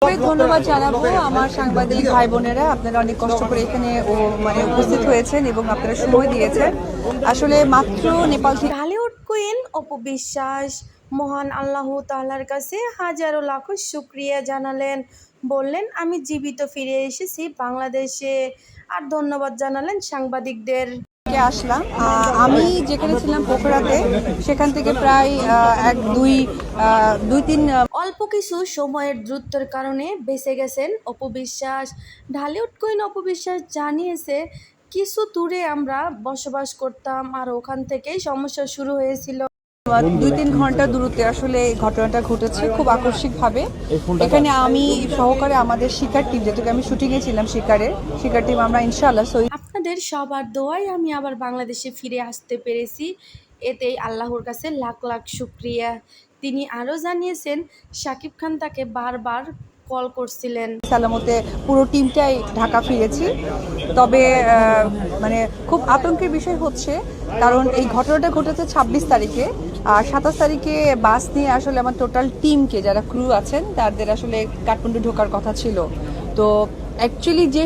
অনেক ধন্যবাদ জানাবো আমার সাংবাদিক ভাই বোনেরা, আপনারা অনেক কষ্ট করে এখানে উপস্থিত হয়েছেন এবং আপনারা সময় দিয়েছেন। আসলে মাত্র নেপাল থেকে ঢালিউড কুইন অপু বিশ্বাস মহান আল্লাহ তাআলার কাছে হাজারো লাখো শুকরিয়া জানালেন, বললেন আমি জীবিত ফিরে এসেছি বাংলাদেশে। আর ধন্যবাদ জানালেন সাংবাদিকদের। আসলাম। আমি যেখানে ছিলাম পোখরাতে, সেখান থেকে প্রায় দুই তিন অল্প কিছু সময়ের দ্রুতের কারণে বেঁচে গেছেন অপু বিশ্বাস। ঢালিউড কুইন অপু বিশ্বাস জানিয়েছে, কিছু দূরে আমরা বসবাস করতাম আর ওখান থেকেই সমস্যা শুরু হয়েছিল। 2-3 ঘন্টা দূরত্বে আসলে এই ঘটনাটা ঘটেছে খুব আকস্মিকভাবে। এখানে আমি সহকারে আমাদের শিকার টিম, যেহেতু আমি শুটিংয়ে ছিলাম, শিকার টিম আমরা ইনশাআল্লাহ আপনাদের সবার দোয়ায় আমি আবার বাংলাদেশে ফিরে আসতে পেরেছি, এতেই আল্লাহর কাছে লাখ লাখ শুক্রিয়া। তিনি আরও জানিয়েছেন, শাকিব খান তাকে বারবার কল করছিলেন। সালামতে পুরো টিমটাই ঢাকা ফিরেছি। তবে মানে খুব আতঙ্কের বিষয় হচ্ছে, কারণ এই ঘটনাটা ঘটেছে 26 তারিখে, আর 27 তারিখে বাস নিয়ে আসলে আমার টোটাল টিমকে, যারা ক্রু আছেন তাদের আসলে কাঠমান্ডু ঢোকার কথা ছিল। তো অ্যাকচুয়ালি যে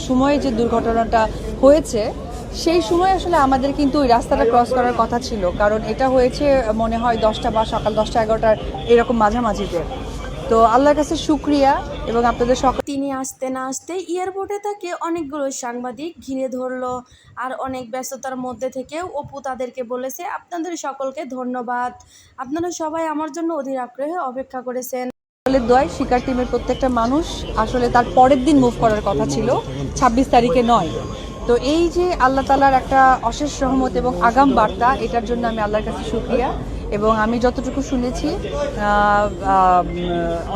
সময়ে যে দুর্ঘটনাটা হয়েছে, সেই সময় আসলে আমাদের কিন্তু ওই রাস্তাটা ক্রস করার কথা ছিল, কারণ এটা হয়েছে মনে হয় 10টা বা সকাল 10টা-11টার এরকম মাঝামাঝিতে। তো আল্লাহর কাছে শুকরিয়া এবং আপনাদের তিনি আসতে না আসতে এয়ারপোর্টে তাকে অনেকগুলো সাংবাদিক ঘিরে ধরলো। আর অনেক ব্যস্ততার মধ্যে থেকেও অপু তাদেরকে বলেছে, আপনাদের সকলকে ধন্যবাদ, আপনারা সবাই আমার জন্য অধীর আগ্রহে অপেক্ষা করেছেন। সকলের দোয়ায় শিকার টিমের প্রত্যেকটা মানুষ আসলে তার পরের দিন মুভ করার কথা ছিল, 26 তারিখে নয়। তো এই যে আল্লাহ তাআলার একটা অশেষ রহমত এবং আগাম বার্তা, এটার জন্য আমি আল্লাহর কাছে শুকরিয়া। এবং আমি যতটুকু শুনেছি,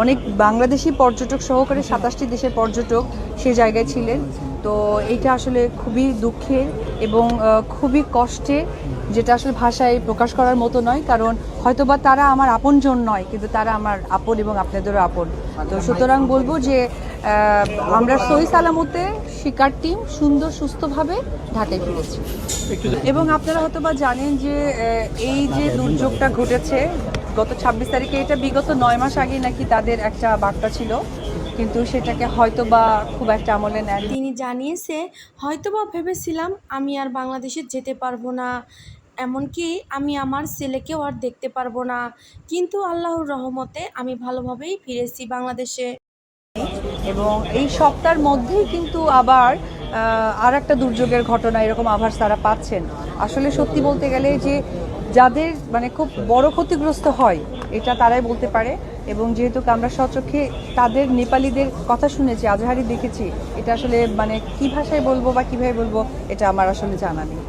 অনেক বাংলাদেশি পর্যটক সহকারে 27টি দেশের পর্যটক সে জায়গায় ছিলেন। তো এইটা আসলে খুবই দুঃখের এবং খুবই কষ্টের, যেটা আসলে ভাষায় প্রকাশ করার মতো নয়। কারণ হয়তোবা তারা আমার আপনজন নয়, কিন্তু তারা আমার আপন এবং আপনাদেরও আপন। তো সুতরাং বলবো যে আমরা সহি সালামতে শিকার টিম সুন্দর সুস্থভাবে ঢাকায় ফিরেছি। এবং আপনারা হয়তোবা জানেন যে এই যে দুর্যোগটা ঘটেছে গত 26 তারিখে, এটা বিগত 9 মাস আগে নাকি তাদের একটা বার্তা ছিল, কিন্তু সেটাকে হয়তোবা খুব একটা আমলে নেন। তিনি জানিয়েছে, হয়তোবা ভেবেছিলাম আমি আর বাংলাদেশে যেতে পারবো না, এমনকি আমি আমার ছেলেকেও আর দেখতে পারবো না, কিন্তু আল্লাহর রহমতে আমি ভালোভাবেই ফিরেছি বাংলাদেশে। এবং এই সপ্তাহের মধ্যেই কিন্তু আবার আর একটা দুর্যোগের ঘটনা এরকম আভাস তারা পাচ্ছেন। আসলে সত্যি বলতে গেলে যে যাদের মানে খুব বড় ক্ষতিগ্রস্ত হয়, এটা তারাই বলতে পারে। এবং যেহেতু আমরা স্বচক্ষে তাদের নেপালিদের কথা শুনেছি, আজহারি দেখেছি, এটা আসলে মানে কি ভাষায় বলবো বা কিভাবে বলবো এটা আমার আসলে জানা নেই।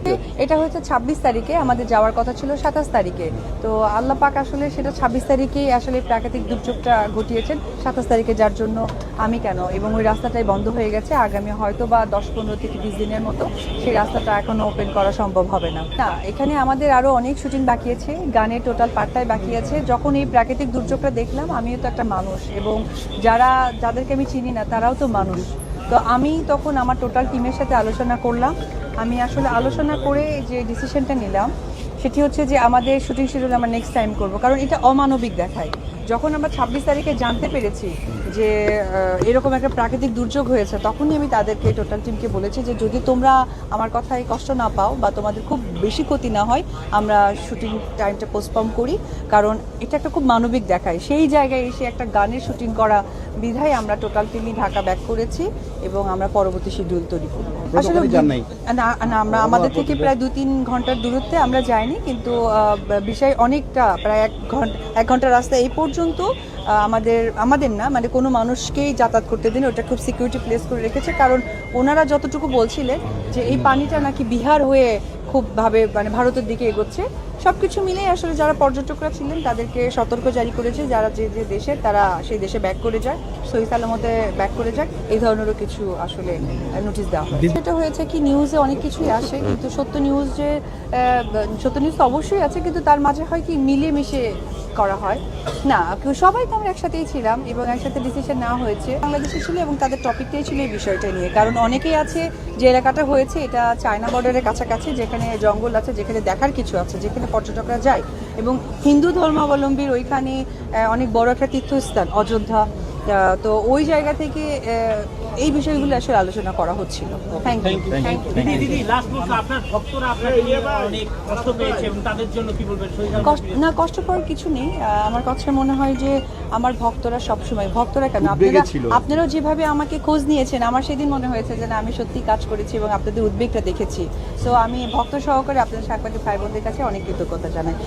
এটা হচ্ছে 26 তারিখে, আমাদের যাওয়ার কথা ছিল 27 তারিখে। তো আল্লাহ পাক আসলে সেটা 26 তারিখেই আসলে প্রাকৃতিক দুর্যোগটা ঘটিয়েছেন 27 তারিখে, যার জন্য আমি কেন, এবং ওই রাস্তাটাই বন্ধ হয়ে গেছে। আগামী হয়তো বা 10-15 থেকে 20 দিনের মতো সেই রাস্তাটা এখনো ওপেন করা সম্ভব হবে না। না, এখানে আমাদের আরো অনেক শুটিং বাকি আছে, গানের টোটাল পার্টটাই বাকি আছে। যখন এই প্রাকৃতিক দুর্যোগটা দেখলাম, আমিও তো একটা মানুষ, এবং যাদেরকে আমি চিনি না তারাও তো মানুষ। তো আমি তখন আমার টোটাল টিমের সাথে আলোচনা করলাম। আমি আসলে আলোচনা করে যে ডিসিশনটা নিলাম, সেটি হচ্ছে যে আমাদের শুটিং শিডিউল আমরা নেক্সট টাইম করব, কারণ এটা অমানবিক দেখায়। যখন আমরা 26 তারিখে জানতে পেরেছি যে এরকম একটা প্রাকৃতিক দুর্যোগ হয়েছে, তখনই আমি তাদেরকে টোটাল টিমকে বলেছি যে যদি তোমরা আমার কথায় কষ্ট না পাও বা তোমাদের খুব বেশি ক্ষতি না হয়, আমরা শুটিং টাইমটা পোস্টপোন করি, কারণ এটা একটা খুব মানবিক দেখায়। সেই জায়গায় এসে একটা গানের শুটিং করা বিধায় আমরা টোটাল টিমই ঢাকা ব্যাক করেছি এবং আমরা পরবর্তী শিডিউল তৈরি করব। আসলে না, আমরা আমাদের থেকে প্রায় 2-3 ঘন্টার দূরত্বে আমরা যাইনি, কিন্তু বিষয় অনেকটা, প্রায় 1 ঘন্টা রাস্তা এই পর্যন্ত আমাদের না, মানে কোনো মানুষকেই যাতায়াত করতে দিন, ওটা খুব সিকিউরিটি প্লেস করে রেখেছে। কারণ ওনারা যতটুকু বলছিলেন যে এই পানিটা নাকি বিহার হয়ে খুবভাবে মানে ভারতের দিকে এগোচ্ছে। সব কিছু মিলেই আসলে যারা পর্যটকরা ছিলেন তাদেরকে সতর্ক জারি করেছে, যারা যে যে দেশের তারা সেই দেশে ব্যাক করে যায়, সহি সালামতে ব্যাক করে যায়, এই ধরনেরও কিছু আসলে নোটিশ দেওয়া হয়। সেটা হয়েছে কি, নিউজে অনেক কিছুই আসে, কিন্তু সত্য নিউজ তো অবশ্যই আছে, কিন্তু তার মাঝে হয় কি মিলিয়ে মিশে করা হয় না, সবাই তো আমরা একসাথেই ছিলাম এবং একসাথে ডিসিশন নেওয়া হয়েছে। বাংলাদেশে ছিল এবং তাদের টপিকটাই ছিল এই বিষয়টা নিয়ে, কারণ অনেকেই আছে যে এলাকাটা হয়েছে এটা চায়না বর্ডারের কাছাকাছি, যেখানে জঙ্গল আছে, যেখানে দেখার কিছু আছে, যেখানে পর্যটকরা যায় এবং হিন্দু ধর্মাবলম্বীর ওইখানে অনেক বড় একটা তীর্থস্থান অযোধ্যা। তো ওই জায়গা থেকে এই বিষয়গুলো আসলে আলোচনা করা হচ্ছিল। Thank you. দিদি লাস্ট বলতে আপনার ভক্তরা আপনাকে নিয়ে অনেক কষ্ট পেয়েছে এবং তাদের জন্য কি বলবেন? না, কষ্ট পাওয়ার কিছু নেই। আমার কাছে মনে হয় যে আমার ভক্তরা সবসময়, ভক্তরা কেন, আপনারাও যেভাবে আমাকে খোঁজ নিয়েছেন, আমার সেদিন মনে হয়েছে যে না, আমি সত্যি কাজ করেছি এবং আপনাদের উদ্বেগটা দেখেছি। সো আমি ভক্ত সহকারে আপনাদের সাংবাদিক ভাই বোনদের কাছে অনেক কৃতজ্ঞতা জানাই।